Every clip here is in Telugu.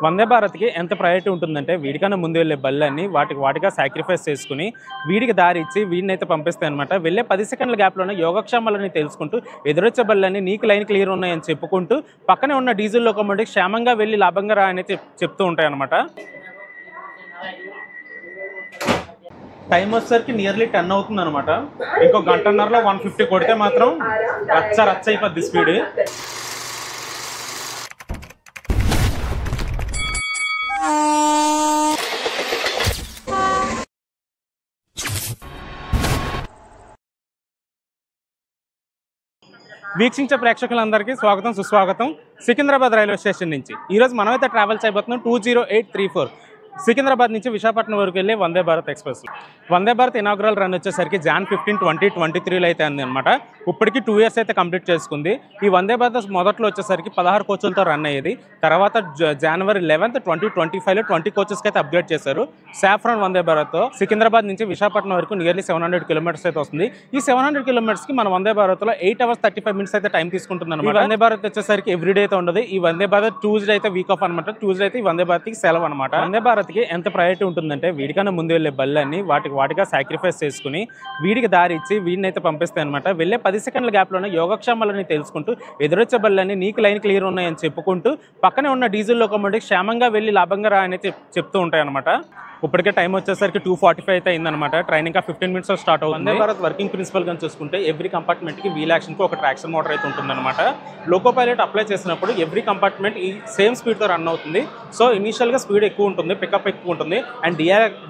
వందే భారత్కి ఎంత ప్రయారిటీ ఉంటుందంటే వీడికన్నా ముందు వెళ్ళే బళ్ళన్నీ వాటిగా సాక్రిఫైస్ చేసుకుని వీడికి దారి ఇచ్చి వీడిని అయితే పంపిస్తాయి అనమాట. వెళ్ళే 10 సెకండ్ల గ్యాప్లోనే యోగక్షేమాలని తెలుసుకుంటూ ఎదురొచ్చే బళ్ళన్నీ నీకు లైన్ క్లియర్ ఉన్నాయని చెప్పుకుంటూ పక్కనే ఉన్న డీజిల్ లోకోమోటివ్ క్షేమంగా వెళ్ళి లాభంగా రా అని చెప్తూ ఉంటాయి అనమాట. టైం వచ్చేసరికి నియర్లీ 10 అవుతుంది అనమాట. ఇంకో గంటన్నరలో 150 కొడితే మాత్రం రచ్చ అయిపోద్ది స్పీడ్. వీక్షించే ప్రేక్షకులందరికీ స్వాగతం సుస్వాగతం. సికింద్రాబాద్ రైల్వే స్టేషన్ నుంచి ఈరోజు మనమైతే ట్రావెల్ చేయబోతున్నాం 20834 సికింద్రాబాద్ నుంచి విశాఖపట్నం వరకు వెళ్ళి Vande Bharat express. Vande Bharat inaugural run వచ్చేసరికి Jan 15, 2023లో అయితే అంది అనమాట. ఇప్పటికి 2 years అయితే కంప్లీట్ చేసుకుంది. ఈ వందే భారత్ మొదట్లో వచ్చేసరికి 16 కోచ్లతో రన్ అయ్యేది. తర్వాత January 11, 2025లో 20 కోచెస్కి అయితే అప్గ్రేడ్ చేశారు. సాఫ్రాన్ వందే భారత్ సికింద్రాబాద్ నుంచి విశాఖపట్నం వరకు నియర్లీ 700 కిలోమీటర్స్ అయితే వస్తుంది. ఈ 700 కిలోమీటర్స్కి మన వందే భారత్లో 8 hours 35 minutes అయితే టైం తీసుకుంటుంది అనమాట. వందే భారత్ వచ్చేసరికి ఎవ్రీడే అయితే ఉండదు. ఈ వందే భారత్ ట్యూస్డే అయితే వీక్ ఆఫ్ అనమాట. ట్యూస్డే అయితే ఈ వందే భారత్కి సెలవు అనమాట. వందే భారత్కి ఎంత ప్రయారిటీ ఉంటుందంటే వీడికన్నా ముందు వెళ్ళే బళ్ళన్నీ వాటిగా సాక్రిఫైస్ చేసుకుని వీడికి దారి ఇచ్చి వీడిని అయితే పంపిస్తాయి అనమాట. వెళ్ళే 10 సెకండ్ల గ్యాప్లోనే యోగక్షేమాలని తెలుసుకుంటూ ఎదురొచ్చే బళ్ళన్నీ నీకు లైన్ క్లియర్ ఉన్నాయని చెప్పుకుంటూ పక్కనే ఉన్న డీజిల్ లోకోమోటివ్ క్షేమంగా వెళ్ళి లాభంగా రా అని చెప్తూ ఉంటాయి అనమాట. ఇప్పటికే టైం వచ్చేసరికి 2:45 అయితే అయిందనమాట. ట్రైన్ ఇంకా 15 minutes స్టార్ట్ అవుతుంది. వందే భారత్ వర్కింగ్ ప్రిన్సిపల్ కానీ చూసుకుంటే ఎవ్రీ కంపార్ట్మెంట్కి వీల్ యాక్షన్కి ఒక ట్రాక్షన్ మోటార్ అయితే ఉంటుందన్నమాట. లోకో పైలట్ అప్లై చేసినప్పుడు ఎవ్రీ కంపార్ట్మెంట్ ఈ సేమ్ స్పీడ్తో రన్ అవుతుంది. సో ఇనీషియల్గా స్పీడ్ ఎక్కువ ఉంటుంది, పికప్ ఎక్కువ ఉంటుంది, అండ్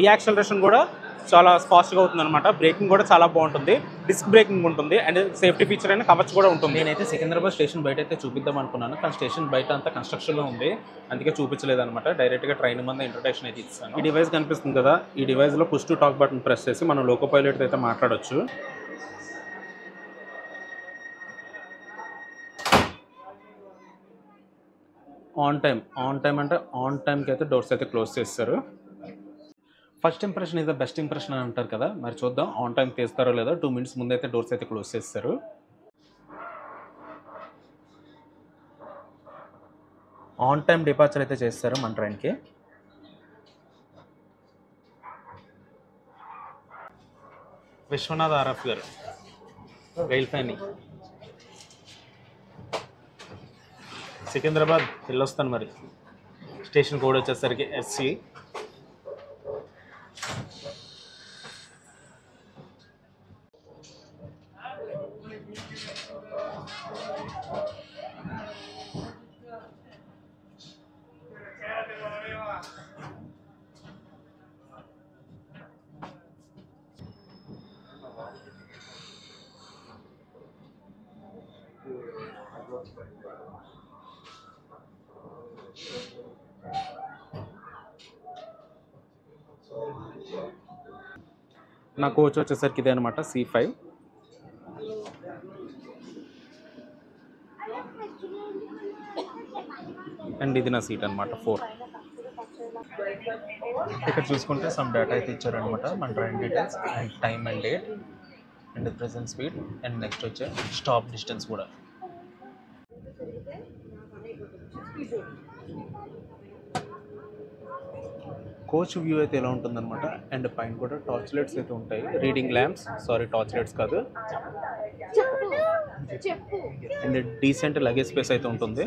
డియాక్సలరేషన్ కూడా చాలా ఫాస్ట్గా అవుతుంది అనమాట. బ్రేకింగ్ కూడా చాలా బాగుంటుంది, డిస్క్ బ్రేకింగ్ ఉంటుంది, అండ్ సేఫ్టీ ఫీచర్ అయినా కవచ్ కూడా ఉంటుంది. నేనైతే సికింద్రాబాద్ స్టేషన్ బయట అయితే చూపిద్దాం అనుకున్నాను, కానీ స్టేషన్ బయట అంతా కన్స్ట్రక్షన్లో ఉంది, అందుకే చూపించలేదు అనమాట. డైరెక్ట్గా ట్రైన్ మీద ఇంట్రడక్షన్ అయితే ఇస్తాను. ఈ డివైస్ కనిపిస్తుంది కదా, ఈ డివైస్లో push to talk button press చేసి మనం లోకో పైలట్ అయితే మాట్లాడొచ్చు. ఆన్ టైం అంటే ఆన్ టైంకి అయితే డోర్స్ అయితే క్లోజ్ చేస్తారు. First impression is the best impression అని అంటారు కదా, మరి చూద్దాం ఆన్ టైం తీస్తారో లేదో. 2 minutes ముందైతే డోర్స్ అయితే క్లోజ్ చేస్తారు. ఆన్ టైం డిపార్చర్ అయితే చేస్తారు మన ట్రైన్కి. విశ్వనాథ్ ఆర్ఎఫ్ గారు రైల్ ఫ్యాని సికింద్రాబాద్ వెళ్ళొస్తాను. మరి స్టేషన్ కోడ్ వచ్చేసరికి SC. నా కోచ్ వచ్చేసరికి ఇదే అనమాట, C5. అండ్ ఇది నా సీట్ అనమాట, 4. ఇక్కడ చూసుకుంటే సమ్ డేటా అయితే ఇచ్చారనమాట, మన train details and time and date and present speed and next వచ్చే స్టాప్ డిస్టెన్స్ కూడా. కోచ్ వ్యూ అయితే ఎలా ఉంటుందన్నమాట, అండ్ పైన కూడా టార్చ్ లైట్స్ అయితే ఉంటాయి, reading lamps, sorry torch lights కాదు, అండ్ డీసెంట్ లగేజ్ స్పేస్ అయితే ఉంటుంది.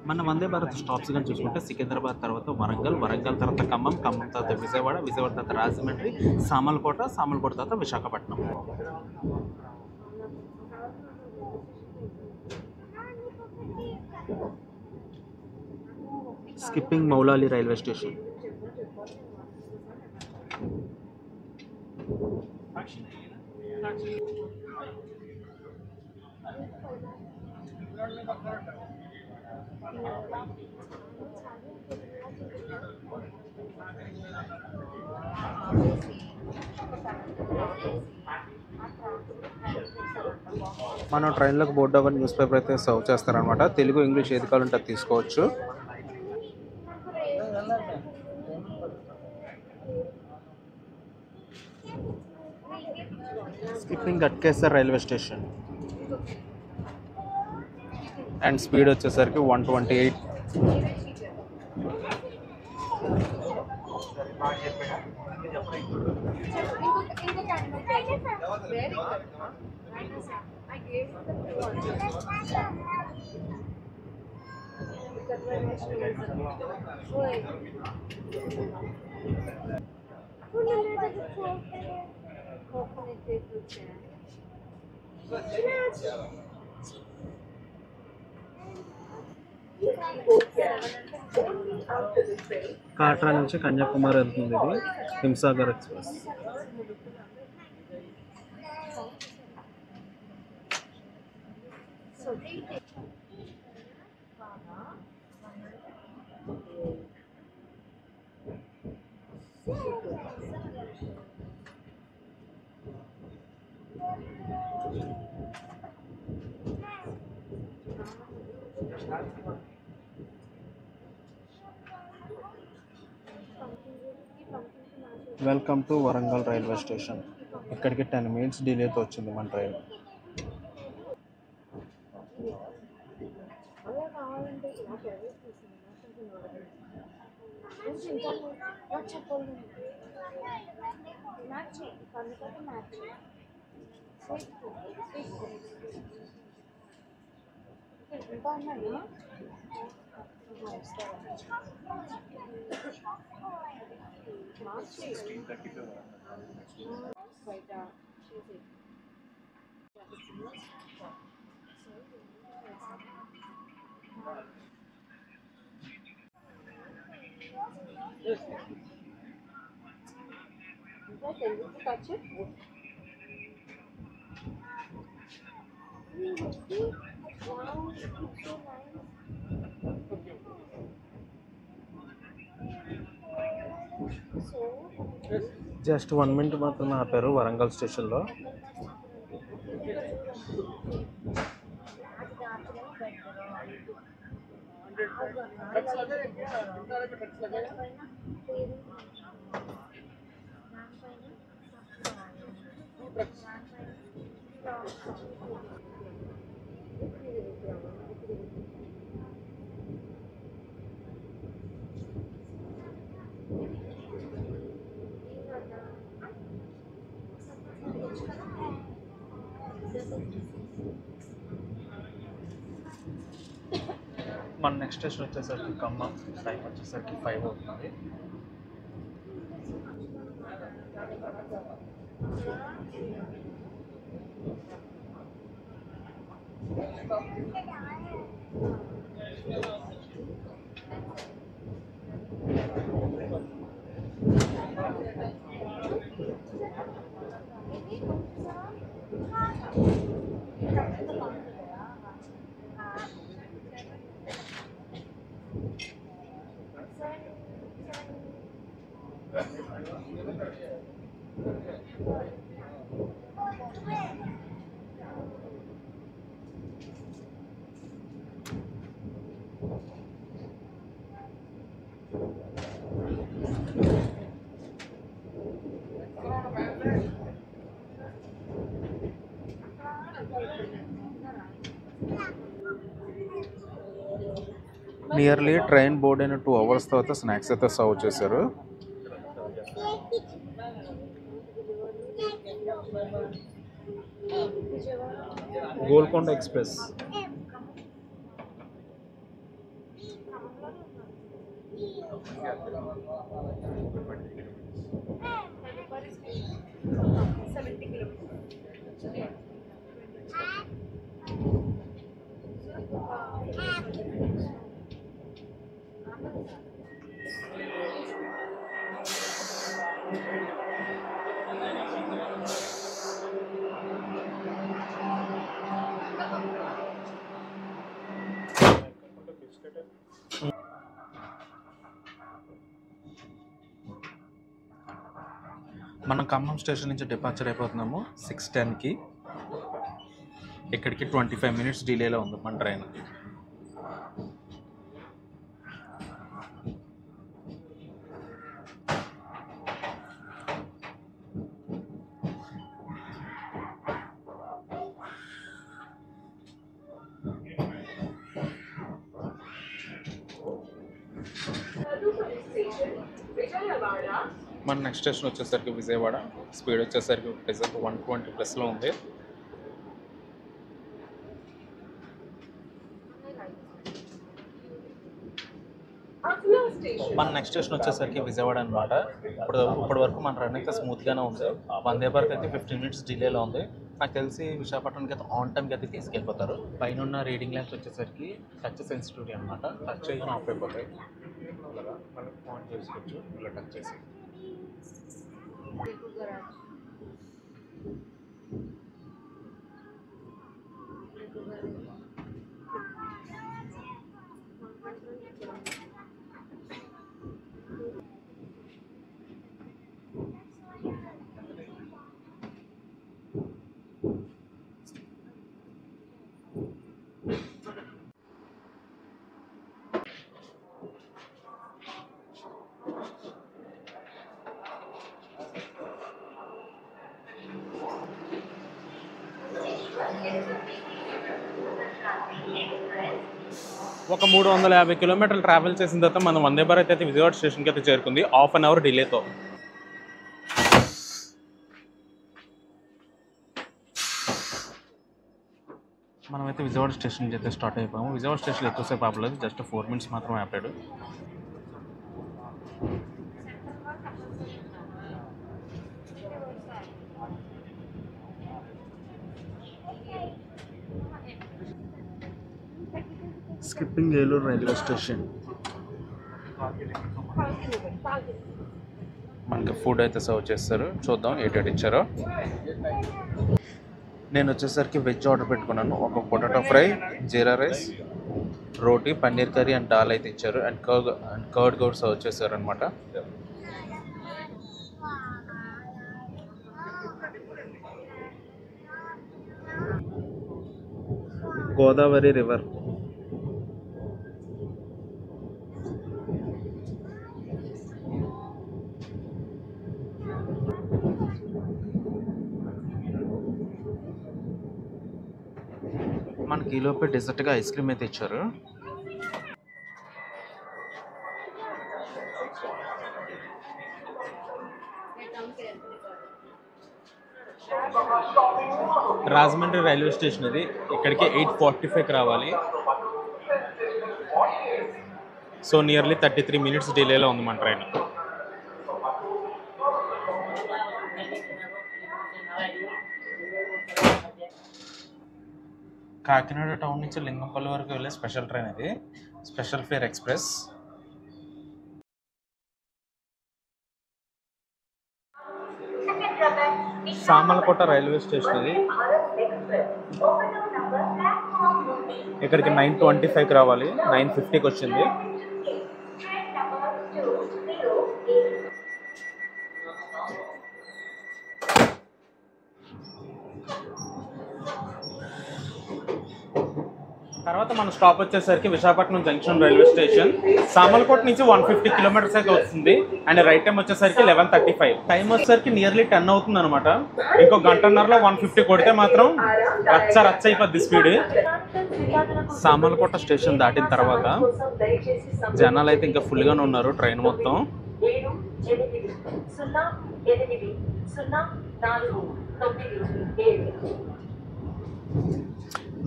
మన వందే భారత్ స్టాప్స్ కానీ చూసుకుంటే సికింద్రాబాద్ తర్వాత వరంగల్ తర్వాత ఖమ్మం తర్వాత విజయవాడ తర్వాత రాజమండ్రి, సామర్లకోట తర్వాత Visakhapatnam. Skipping Moula Ali railway station. మనం ట్రైన్లోకి బోర్డ్ ఓవర్ న్యూస్ పేపర్ అయితే సర్వ్ చేస్తారనమాట. తెలుగు ఇంగ్లీష్ ఏది కావాలంటే అది తీసుకోవచ్చు. Skipping Ghatkesar railway station and speed వచ్చేసరికి 128. కాట్రా నుంచి కన్యాకుమారి వెళ్తుంది ఇది Himsagar express. Welcome to Warangal railway station. ఇక్కడికి 10 minutes డిలేతో వచ్చింది మన ట్రైన్. జస్ట్ 1 minute మాత్రమే ఆపారు వరంగల్ స్టేషన్లో. మన నెక్స్ట్ స్టేషన్ వచ్చేసరికి ఖమ్మం. టైం వచ్చేసరికి 5 అవుతుంది. నియర్లీ ట్రైన్ బోర్డ్ అయిన 2 hours తర్వాత స్నాక్స్ అయితే సర్వ్ చేశారు. గోల్కొండ ఎక్స్ప్రెస్. మనం ఖమ్మం స్టేషన్ నుంచి డిపార్చర్ అయిపోతున్నాము 6:10కి. ఇక్కడికి 25 minutes డిలేలో ఉంది మన ట్రైన్. మన నెక్స్ట్ స్టేషన్ వచ్చేసరికి విజయవాడ. స్పీడ్ వచ్చేసరికి 120+లో ఉంది. మన నెక్స్ట్ స్టేషన్ వచ్చేసరికి విజయవాడ అనమాట. ఇప్పటి వరకు మన రన్ అయితే స్మూత్గానే ఉంది. వందే భారత్ అయితే 15 మినిట్స్ డిలేలో ఉంది. నాకు తెలిసి విశాఖపట్నంకి అయితే ఆన్ టైంకి అయితే తీసుకెళ్ళిపోతారు. పైన ఉన్న రీడింగ్ ల్యాంప్స్ వచ్చేసరికి టచ్ సెన్సిటివిటీ అనమాట. టచ్ చేయగానే ఆఫ్ అయిపోతాయి. అలాగా మనం ఆన్ చేసుకోవచ్చు ఇలా టచ్ చేసి. ఒక 350 కిలోమీటర్లు ట్రావెల్ చేసిన తర్వాత మనం వందే భారత్ అయితే విజయవాడ స్టేషన్కి అయితే చేరుకుంది, హాఫ్ అన్ అవర్ డిలేతో. మనమైతే విజయవాడ స్టేషన్కి అయితే స్టార్ట్ అయిపోయాము. విజయవాడ స్టేషన్ ఎక్కువసేపు ఆపలేదు, జస్ట్ 4 మినిట్స్ మాత్రమే ఆపాడు. Skipping Eluru railway station. మనకి ఫుడ్ అయితే సర్వ్ చేస్తారు, చూద్దాం ఏంటంటే ఇచ్చారో. నేను వచ్చేసరికి వెజ్ ఆర్డర్ పెట్టుకున్నాను. ఒక potato fry, jeera rice, roti, paneer curry and dal అయితే ఇచ్చారు. అండ్ కర్డ్ కూడా సర్వ్ చేశారు అనమాట. గోదావరి రివర్. మనకి ఈలోపే డెజర్ట్గా ఐస్ క్రీమ్ అయితే ఇచ్చారు. రాజమండ్రి రైల్వే స్టేషన్ ఇది. ఇక్కడికి 8:45కి రావాలి. సో నియర్లీ 33 మినిట్స్ డిలేలో ఉంది మన ట్రైన్. కాకినాడ టౌన్ నుంచి లింగంపల్లి వరకు వెళ్ళే స్పెషల్ ట్రైన్ ఇది, special fair express. Samalkot railway station ఇది. ఇక్కడికి 9:25కి రావాలి, 9:50కి వచ్చింది. తర్వాత మన స్టాప్ వచ్చేసరికి Visakhapatnam junction railway station. Samalkot నుంచి 150 కిలోమీటర్స్ అయితే వస్తుంది. అండ్ రైట్ టైం వచ్చేసరికి 11:35. టైం వచ్చేసరికి నియర్లీ 10 అవుతుంది అనమాట. ఇంకో గంటన్నరలో 150 కొడితే మాత్రం రచ్చ అయిపోద్ది స్పీడ్. సామలకోట స్టేషన్ దాటిన తర్వాత జనాలు అయితే ఇంకా ఫుల్గానే ఉన్నారు ట్రైన్ మొత్తం.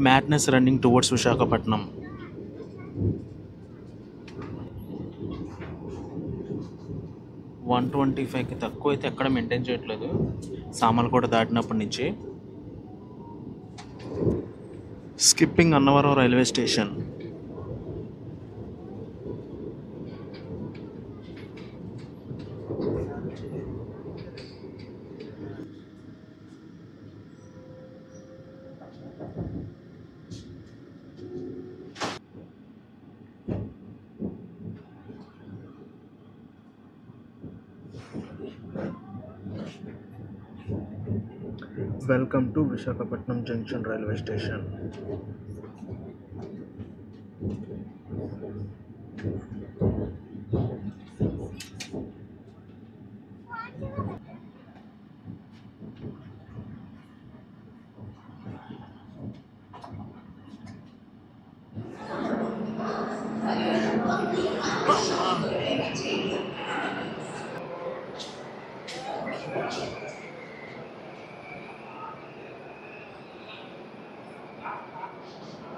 Madness running towards Visakhapatnam. $125కి తక్కువ అయితే ఎక్కడ మెయింటైన్ చేయట్లేదు సామలకోట దాటినప్పటి నుంచి. Skipping Annavaram railway station. Welcome to Visakhapatnam Junction Railway Station.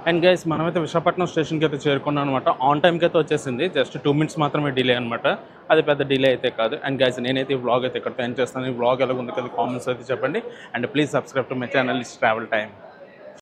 And guys మనమైతే విశాఖపట్నం స్టేషన్కి అయితే చేరుకున్నాం అనమాట. ఆన్ టైంకి అయితే వచ్చేసింది. జస్ట్ 2 minutes మాత్రమే డిలే అనమాట. అది పెద్ద డిలే అయితే కాదు. అండ్ గైస్ నేనైతే ఈ వ్లాగ్ అయితే ఇక్కడ ఎండ్ చేస్తాను. ఈ వ్లాగ్ ఎలా ఉంది కదా కామెంట్స్ అయితే చెప్పండి. And please subscribe to my channel it's travel time.